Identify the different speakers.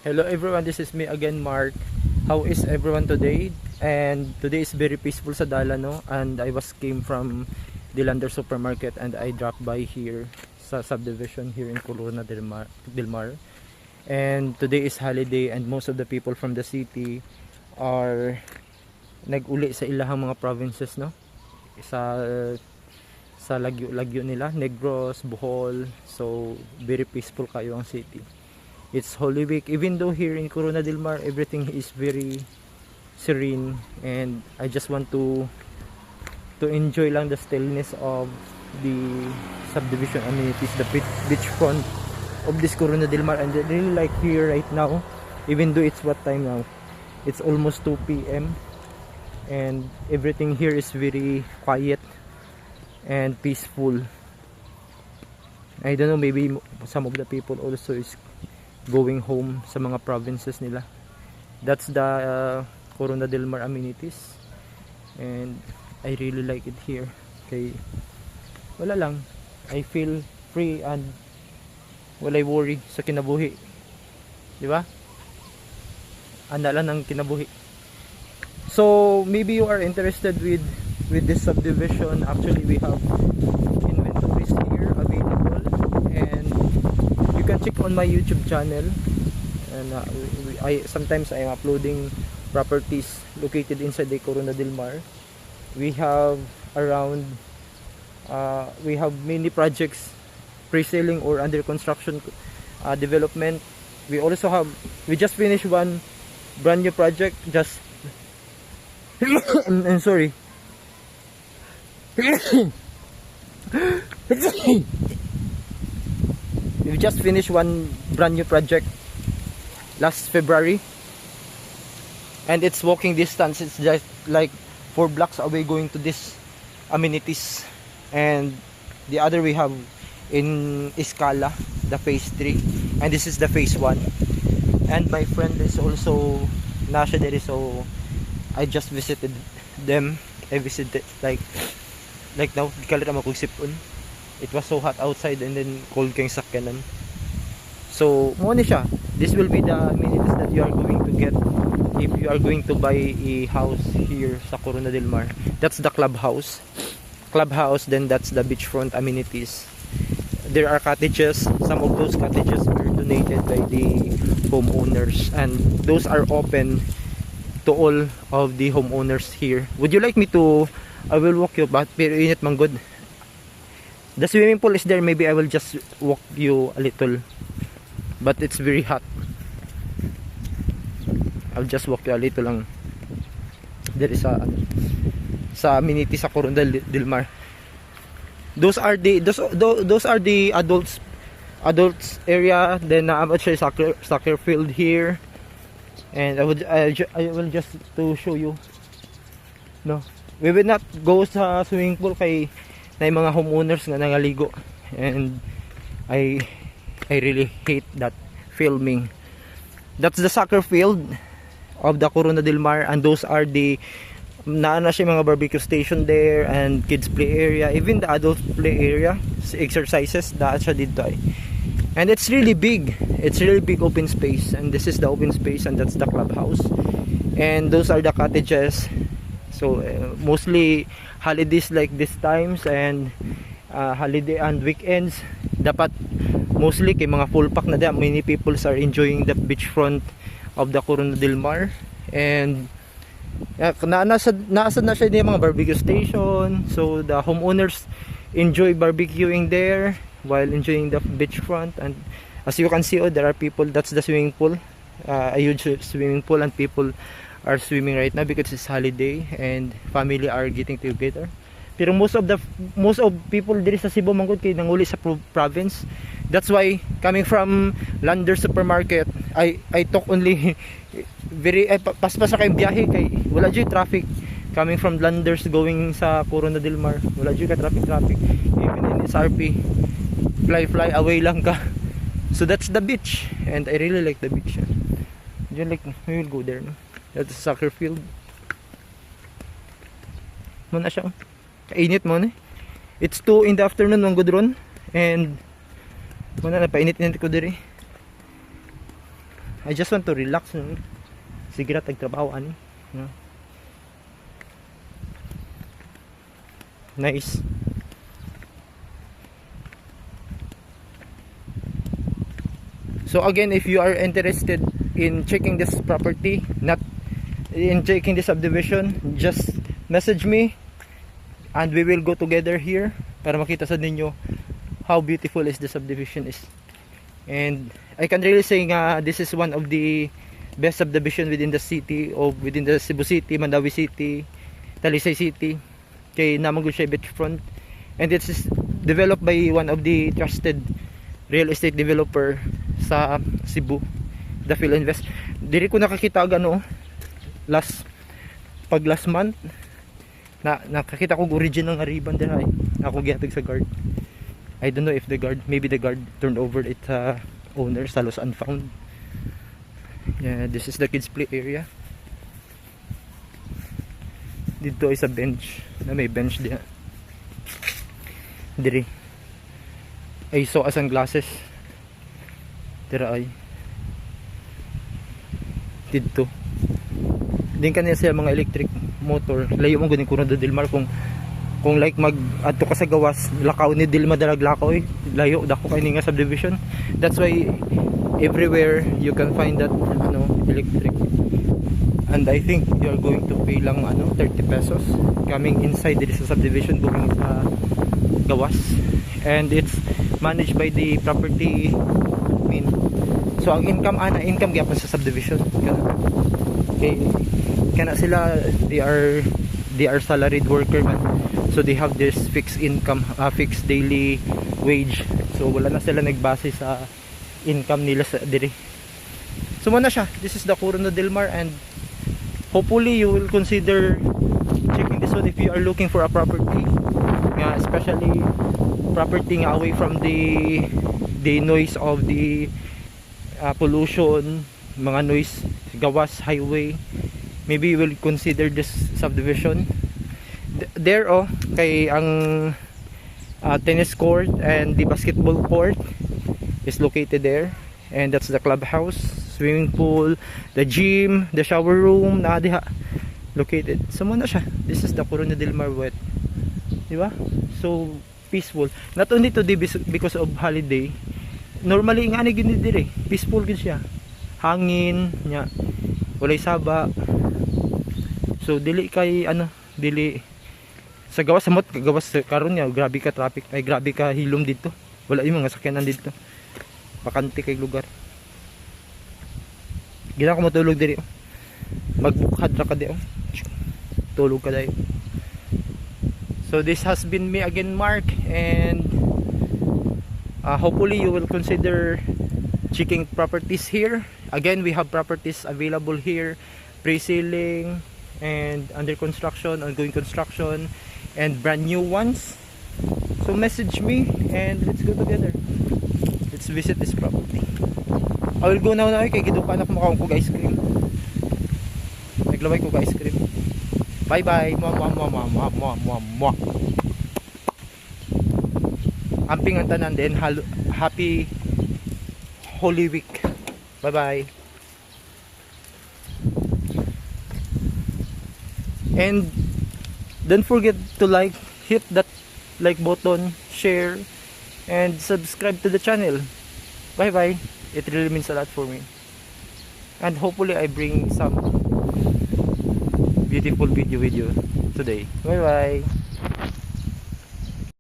Speaker 1: Hello everyone, this is me again, Mark. How is everyone today? And today is very peaceful sa Dalano, and I came from Dilander Supermarket and I dropped by here sa subdivision here in Corona del Mar. And today is holiday and most of the people from the city are nag-uli sa ilahang mga provinces, no? Sa lagyo nila, Negros, Bohol. So very peaceful kayo ang city. It's Holy Week. Even though here in Corona del Mar everything is very serene, and I just want to enjoy lang the stillness of the subdivision amenities, the beachfront of this Corona del Mar. And I really like here right now, even though it's what time now, it's almost 2 p.m. and everything here is very quiet and peaceful. I don't know, maybe some of the people also is going home sa mga provinces nila. That's the Corona del Mar amenities, and I really like it here. Okay, wala lang, I feel free and walay worry sa kinabuhi, di ba? Anda lang ang kinabuhi. So maybe you are interested with this subdivision. Actually, we have inventories here available, and you can check on my YouTube channel. And sometimes I am uploading properties located inside the Corona del Mar. We have around we have many projects pre-selling or under construction development. We just finished one brand new project just I'm sorry. We just finished one brand new project last February, and it's walking distance. It's just like 4 blocks away going to this amenities. And the other we have in Escala, the phase 3, and this is the phase 1. And my friend is also nasa there, so I just visited them. I visited like now kalit ang makugsipon. It was so hot outside and then cold kayong sakyanan. So mo ni siya, this will be the amenities that you are going to get if you are going to buy a house here sa Corona del Mar. That's the clubhouse, then that's the beachfront amenities. There are cottages. Some of those cottages are donated by the homeowners, and those are open to all of the homeowners here. Would you like me to, I will walk you, but pero init man good. The swimming pool is there. Maybe I will just walk you a little, but it's very hot. I'll just walk you a little lang. There is sa amenity sa Corona del Mar. Those are the adults area. Then I'm actually soccer field here, and I will just to show you. No, we will not go sa swimming pool kay na mga homeowners nga nangaligo, and I really hate that filming. That's the soccer field of the Corona del Mar, and those are the naana siya mga barbecue station there, and kids play area, even the adult play area, exercises daan siya dito ay. And it's really big open space, and this is the open space, and that's the clubhouse, and those are the cottages. So mostly holidays like this times, and holiday and weekends, dapat mostly kay mga full pack na da. Many people are enjoying the beachfront of the Corona del Mar, and nasa na siya yung mga barbecue station, so the homeowners enjoy barbecuing there while enjoying the beachfront. And as you can see, there are people. That's the swimming pool, a huge swimming pool, and people are swimming right now because it's holiday and family are getting together. Pero most of people diri sa Cebu manggod kay nanguli sa province. That's why coming from Lander Supermarket, I took only very paspas sa kay biyahe kay wala jud traffic coming from Landers going sa Corona del Mar. Wala jud ka traffic even in SRP. Fly away lang ka. So that's the beach, and I really like the beach. Like we will go there, no? That's the soccer field. Muna siya. Kainit mo na. It's 2 in the afternoon mga gudron, and muna na painit-init ko diri. I just want to relax, no? Sige ra tagtrabaho ani, no? Nice. So again, if you are interested in checking this property, not in checking the subdivision, just message me and we will go together here para makita sa ninyo how beautiful is the subdivision is. And I can really say nga this is one of the best subdivision within the city, or within the Cebu City, Mandawi City, Talisay City, kay Namangud siya beachfront. And it is developed by one of the trusted real estate developer sa Cebu, the Philinvest. Diri ko nakakita gano last month na nakakita ko original nga ribbon dira eh. Ako gihatag sa guard. I don't know if maybe the guard turned over it owner sa lost and found. Yeah, this is the kids play area. Dito is a bench, na may bench diha. Diri ay so asang glasses dira ay dito din kanya siya mga electric motor. Layo mo ganing Coronadal del Mar kung like mag adto ka sa gawas lakaw ni Dilma dalaglakaw eh. Layo dako kay nga subdivision. That's why everywhere you can find that electric. And I think you are going to pay lang 30 pesos coming inside this subdivision going sa gawas. And it's managed by the property admin. So ang income gyapon sa subdivision. Okay. Kana sila they are salaried worker man. So they have this fixed income, fixed daily wage. So wala na sila nagbase sa income nila sa diri. So muna siya. This is the Coronadal del Mar, and hopefully you will consider checking this one if you are looking for a property. Especially property away from the noise of the pollution, mga noise, gawas, highway. Maybe you will consider this subdivision. There kay ang tennis court and the basketball court is located there, and that's the clubhouse, swimming pool, the gym, the shower room na diha located. So muna siya. This is the Coronadal del Mar wet. Di ba? So peaceful. Not only today because of holiday. Normally nga ni gini dire. Peaceful gid siya. Hangin nya. Walay saba. So dili kay dili sa gawas samot gawas karon nya grabe ka traffic, ay grabe ka hilom dito. Wala yung mga sakyanan dito. Bakante kay lugar. Gina ko matulog diri. Magbukad ra ka di tulog ka dai. So this has been me again, Mark, and hopefully you will consider checking properties here. Again, we have properties available here, pre-selling and under construction, ongoing construction, and brand new ones. So message me and let's go together. Let's visit this property. I will go now kay gidukan ako makawang kog ice cream. Naglaway ko ice cream. Bye bye. Amping ang tanan din. Happy Holy Week. Bye bye. And don't forget to hit that like button, share, and subscribe to the channel. Bye bye. It really means a lot for me. And hopefully I bring some beautiful video with you today. Bye bye.